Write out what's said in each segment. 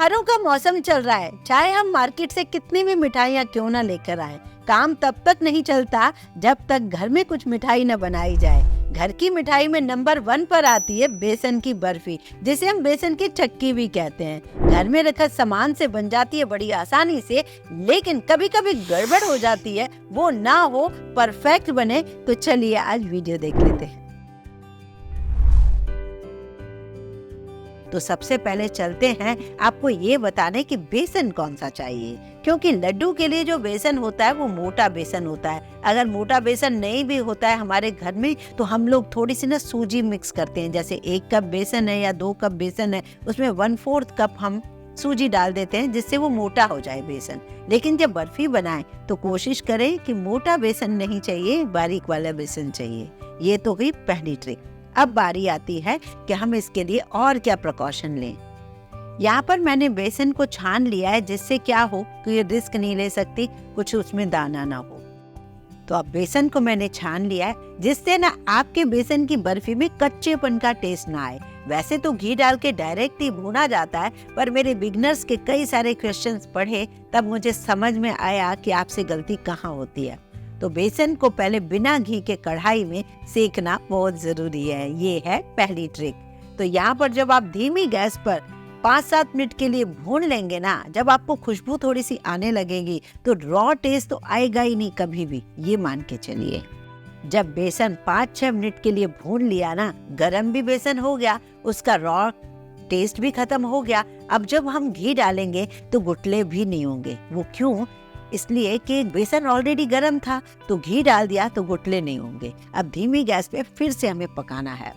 त्योहारों का मौसम चल रहा है, चाहे हम मार्केट से कितनी भी मिठाइयाँ क्यों ना लेकर आए, काम तब तक नहीं चलता जब तक घर में कुछ मिठाई न बनाई जाए। घर की मिठाई में नंबर 1 पर आती है बेसन की बर्फी, जिसे हम बेसन की चक्की भी कहते हैं। घर में रखा सामान से बन जाती है बड़ी आसानी से, लेकिन कभी कभी गड़बड़ हो जाती है, वो ना हो, परफेक्ट बने। तो चलिए आज वीडियो देख लेते हैं। तो सबसे पहले चलते हैं आपको ये बताने कि बेसन कौन सा चाहिए, क्योंकि लड्डू के लिए जो बेसन होता है वो मोटा बेसन होता है। अगर मोटा बेसन नहीं भी होता है हमारे घर में, तो हम लोग थोड़ी सी सूजी मिक्स करते हैं। जैसे 1 कप बेसन है या 2 कप बेसन है, उसमें 1/4 कप हम सूजी डाल देते हैं, जिससे वो मोटा हो जाए बेसन। लेकिन जब बर्फी बनाएं तो कोशिश करें कि मोटा बेसन नहीं चाहिए, बारीक वाला बेसन चाहिए। ये तो हुई पहली ट्रिक। अब बारी आती है कि हम इसके लिए और क्या प्रिकॉशन लें। यहाँ पर मैंने बेसन को छान लिया है, जिससे क्या हो कि ये रिस्क नहीं ले सकती कुछ उसमें दाना ना हो। तो अब बेसन को मैंने छान लिया है, जिससे ना आपके बेसन की बर्फी में कच्चेपन का टेस्ट ना आए। वैसे तो घी डाल के डायरेक्ट ही भुना जाता है, पर मेरे बिगनर्स के कई सारे क्वेश्चंस पढ़े तब मुझे समझ में आया कि आपसे गलती कहाँ होती है। तो बेसन को पहले बिना घी के कढ़ाई में सेकना बहुत जरूरी है। ये है पहली ट्रिक। तो यहाँ पर जब आप धीमी गैस पर 5-7 मिनट के लिए भून लेंगे ना, जब आपको खुशबू थोड़ी सी आने लगेगी, तो रॉ टेस्ट तो आएगा ही नहीं कभी भी, ये मान के चलिए। जब बेसन 5-6 मिनट के लिए भून लिया ना, गरम भी बेसन हो गया, उसका रॉ टेस्ट भी खत्म हो गया। अब जब हम घी डालेंगे तो गुठले भी नहीं होंगे। वो क्यों? इसलिए कि बेसन ऑलरेडी गर्म था, तो घी डाल दिया तो गुठले नहीं होंगे। अब धीमी गैस पे फिर से हमें पकाना है।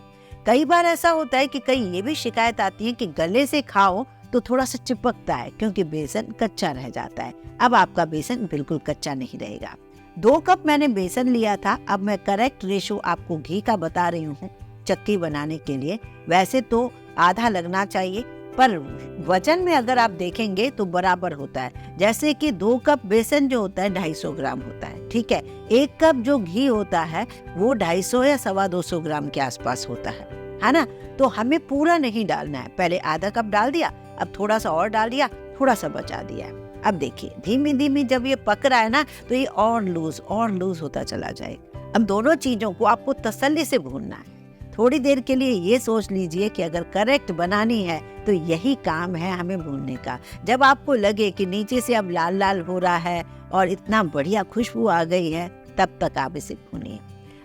कई बार ऐसा होता है कि कई ये भी शिकायत आती है कि गले से खाओ तो थोड़ा सा चिपकता है, क्योंकि बेसन कच्चा रह जाता है। अब आपका बेसन बिल्कुल कच्चा नहीं रहेगा। 2 कप मैंने बेसन लिया था। अब मैं करेक्ट रेशो आपको घी का बता रही हूँ चक्की बनाने के लिए। वैसे तो आधा लगना चाहिए, पर वजन में अगर आप देखेंगे तो बराबर होता है। जैसे कि 2 कप बेसन जो होता है 250 ग्राम होता है, ठीक है। 1 कप जो घी होता है वो 250 या 225 ग्राम के आसपास होता है ना। तो हमें पूरा नहीं डालना है। पहले आधा कप डाल दिया, अब थोड़ा सा और डाल दिया, थोड़ा सा बचा दिया। अब देखिए धीमी धीमी जब ये पक रहा है ना, तो ये और लूज होता चला जाएगा। अब दोनों चीजों को आपको तसल्ली से भूनना है। थोड़ी देर के लिए ये सोच लीजिए कि अगर करेक्ट बनानी है तो यही काम है हमें भूनने का। जब आपको लगे कि नीचे से अब लाल लाल हो रहा है और इतना बढ़िया खुशबू आ गई है, तब तक आप इसे भूनिए।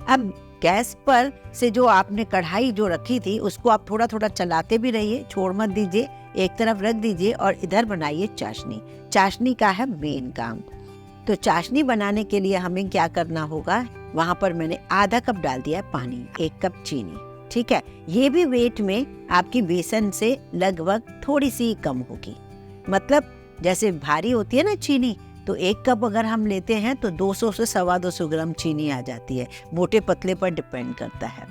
अब गैस पर से जो आपने कढ़ाई जो रखी थी, उसको आप थोड़ा थोड़ा चलाते भी रहिए, छोड़ मत दीजिए। एक तरफ रख दीजिए और इधर बनाइए चाशनी। चाशनी का है मेन काम। तो चाशनी बनाने के लिए हमें क्या करना होगा, वहाँ पर मैंने आधा कप डाल दिया पानी, 1 कप चीनी, ठीक है। ये भी वेट में आपकी बेसन से लगभग थोड़ी सी कम होगी। मतलब जैसे भारी होती है ना चीनी, तो 1 कप अगर हम लेते हैं तो 200 से 225 ग्राम चीनी आ जाती है। मोटे पतले पर डिपेंड करता है।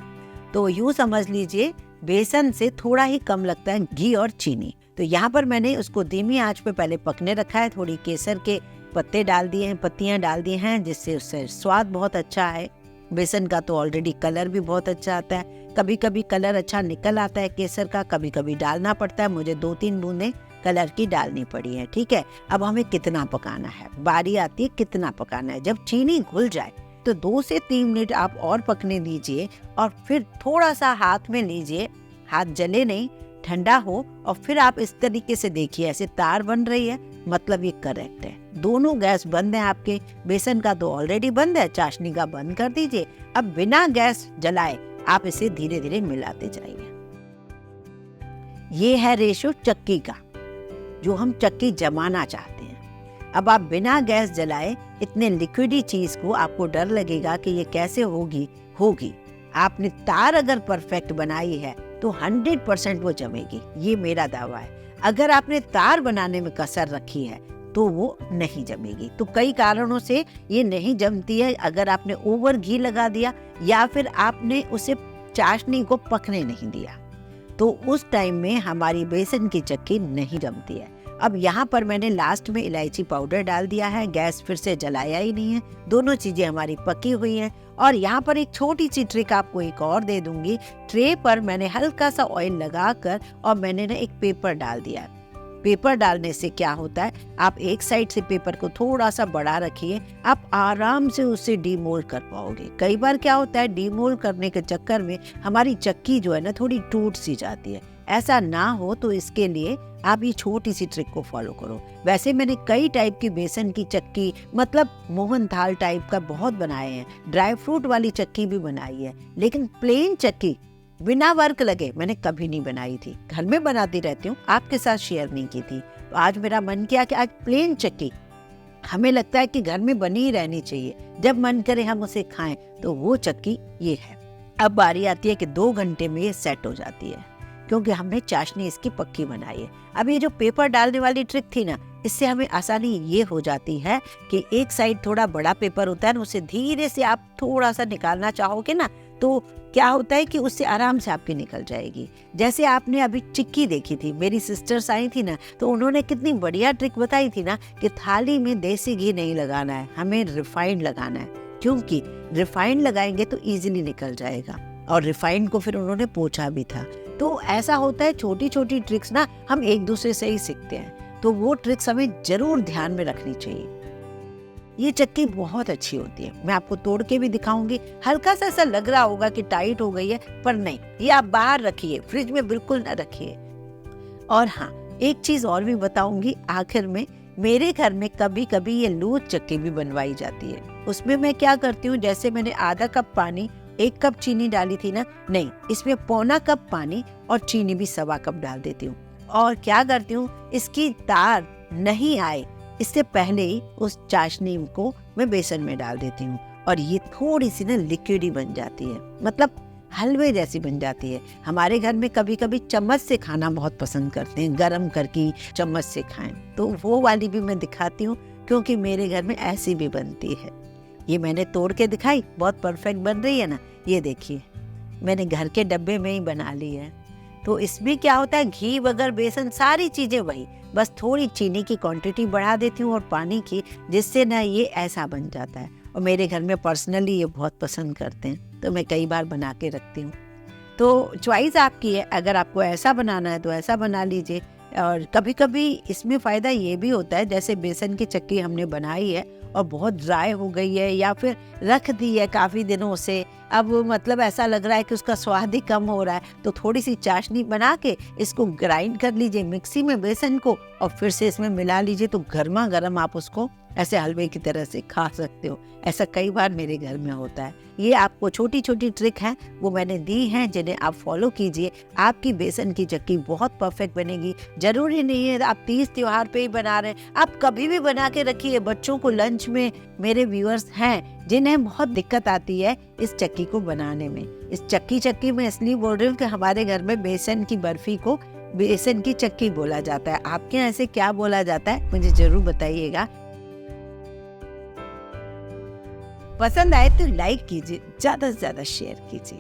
तो यूँ समझ लीजिए बेसन से थोड़ा ही कम लगता है घी और चीनी। तो यहाँ पर मैंने उसको धीमी आंच पे पहले पकने रखा है। थोड़ी केसर के पत्ते डाल दिए हैं, पत्तियां डाल दी हैं, जिससे उससे स्वाद बहुत अच्छा है। बेसन का तो ऑलरेडी कलर भी बहुत अच्छा आता है। कभी कभी कलर अच्छा निकल आता है केसर का, कभी कभी डालना पड़ता है। मुझे 2-3 बूंदें कलर की डालनी पड़ी है, ठीक है। अब हमें कितना पकाना है, बारी आती है कितना पकाना है। जब चीनी घुल जाए तो 2 से 3 मिनट आप और पकने दीजिए, और फिर थोड़ा सा हाथ में लीजिए, हाथ जले नहीं, ठंडा हो, और फिर आप इस तरीके से देखिए, ऐसे तार बन रही है, मतलब ये करेक्ट है। दोनों गैस बंद है आपके। बेसन का तो ऑलरेडी बंद है, चाशनी का बंद कर दीजिए। अब बिना गैस जलाए आप इसे धीरे धीरे मिलाते जाइए। ये है रेशो चक्की का, जो हम चक्की जमाना चाहते हैं। अब आप बिना गैस जलाए इतने लिक्विडी चीज को, आपको डर लगेगा कि ये कैसे होगी। आपने तार अगर परफेक्ट बनाई है तो 100% वो जमेगी, ये मेरा दावा है। अगर आपने तार बनाने में कसर रखी है तो वो नहीं जमेगी। तो कई कारणों से ये नहीं जमती है। अगर आपने ओवर घी लगा दिया या फिर आपने उसे चाशनी को पकने नहीं दिया, तो उस टाइम में हमारी बेसन की चक्की नहीं जमती है। अब यहाँ पर मैंने लास्ट में इलायची पाउडर डाल दिया है। गैस फिर से जलाया ही नहीं है, दोनों चीजें हमारी पकी हुई हैं। और यहाँ पर एक छोटी सी ट्रिक आपको एक और दे दूंगी। ट्रे पर मैंने हल्का सा ऑयल लगाकर और मैंने ना एक पेपर डाल दिया है। पेपर डालने से क्या होता है, आप एक साइड से पेपर को थोड़ा सा बड़ा रखिए, आप आराम से उसे डीमोल्ड कर पाओगे। कई बार क्या होता है, डीमोल्ड करने के चक्कर में हमारी चक्की जो है ना थोड़ी टूट सी जाती है। ऐसा ना हो तो इसके लिए आप ये छोटी सी ट्रिक को फॉलो करो। वैसे मैंने कई टाइप की बेसन की चक्की, मतलब मोहन थाल टाइप का बहुत बनाए हैं, ड्राई फ्रूट वाली चक्की भी बनाई है, लेकिन प्लेन चक्की बिना वर्क लगे मैंने कभी नहीं बनाई थी। घर में बनाती रहती हूँ, आपके साथ शेयर नहीं की थी। तो आज मेरा मन किया कि आज प्लेन चक्की, हमें लगता है कि घर में बनी ही रहनी चाहिए, जब मन करे हम उसे खाएं, तो वो चक्की ये है। अब बारी आती है कि 2 घंटे में ये सेट हो जाती है, क्योंकि हमने चाशनी इसकी पक्की बनाई है। अब ये जो पेपर डालने वाली ट्रिक थी ना, इससे हमें आसानी ये हो जाती है कि एक साइड थोड़ा बड़ा पेपर होता है ना, उसे धीरे से आप थोड़ा सा निकालना चाहोगे ना, तो क्या होता है कि उससे आराम से आपकी निकल जाएगी। जैसे आपने अभी चिक्की देखी थी, मेरी सिस्टर्स आई थी ना, तो उन्होंने कितनी बढ़िया ट्रिक बताई थी ना कि थाली में देसी घी नहीं लगाना है, हमें रिफाइंड लगाना है, क्योंकि रिफाइंड लगाएंगे तो इजीली निकल जाएगा। और रिफाइंड को फिर उन्होंने पोंछा भी था। तो ऐसा होता है, छोटी छोटी ट्रिक्स ना हम एक दूसरे से ही सीखते हैं, तो वो ट्रिक्स हमें जरूर ध्यान में रखनी चाहिए। ये चक्की बहुत अच्छी होती है, मैं आपको तोड़ के भी दिखाऊंगी। हल्का सा ऐसा लग रहा होगा कि टाइट हो गई है, पर नहीं, ये आप बाहर रखिए, फ्रिज में बिल्कुल ना रखिए। और हाँ, एक चीज और भी बताऊंगी आखिर में, मेरे घर में कभी कभी ये लूज चक्की भी बनवाई जाती है। उसमें मैं क्या करती हूँ, जैसे मैंने आधा कप पानी 1 कप चीनी डाली थी ना, नहीं, इसमें पौना कप पानी और चीनी भी 1/4 कप डाल देती हूँ। और क्या करती हूँ, इसकी तार नहीं आए इससे पहले ही उस चाशनी को मैं बेसन में डाल देती हूँ, और ये थोड़ी सी ना लिक्विडी बन जाती है, मतलब हलवे जैसी बन जाती है। हमारे घर में कभी कभी चम्मच से खाना बहुत पसंद करते हैं, गरम करके चम्मच से खाएं, तो वो वाली भी मैं दिखाती हूँ, क्योंकि मेरे घर में ऐसी भी बनती है। ये मैंने तोड़ के दिखाई, बहुत परफेक्ट बन रही है ना, ये देखिए, मैंने घर के डब्बे में ही बना ली है। तो इसमें क्या होता है, घी वगैरह बेसन सारी चीजें वही, बस थोड़ी चीनी की क्वांटिटी बढ़ा देती हूँ और पानी की, जिससे ना ये ऐसा बन जाता है। और मेरे घर में पर्सनली ये बहुत पसंद करते हैं, तो मैं कई बार बना के रखती हूँ। तो चॉइस आपकी है, अगर आपको ऐसा बनाना है तो ऐसा बना लीजिए। और कभी कभी इसमें फ़ायदा ये भी होता है, जैसे बेसन की चक्की हमने बनाई है और बहुत ड्राई हो गई है, या फिर रख दी है काफ़ी दिनों से, अब मतलब ऐसा लग रहा है कि उसका स्वाद ही कम हो रहा है, तो थोड़ी सी चाशनी बना के इसको ग्राइंड कर लीजिए मिक्सी में बेसन को, और फिर से इसमें मिला लीजिए, तो गर्मा गर्म आप उसको ऐसे हलवे की तरह से खा सकते हो। ऐसा कई बार मेरे घर में होता है। ये आपको छोटी छोटी ट्रिक है, वो मैंने दी हैं, जिन्हें आप फॉलो कीजिए, आपकी बेसन की चक्की बहुत परफेक्ट बनेगी। जरूरी नहीं है आप 30 त्योहार पे ही बना रहे हैं, आप कभी भी बना के रखिए। बच्चों को लंच में, मेरे व्यूअर्स हैं जिन्हें बहुत दिक्कत आती है इस चक्की को बनाने में, इस चक्की में इसलिए बोल रही हूँ कि हमारे घर में बेसन की बर्फी को बेसन की चक्की बोला जाता है। आपके यहाँ ऐसे क्या बोला जाता है, मुझे जरूर बताइएगा। पसंद आए तो लाइक कीजिए, ज्यादा से ज्यादा शेयर कीजिए।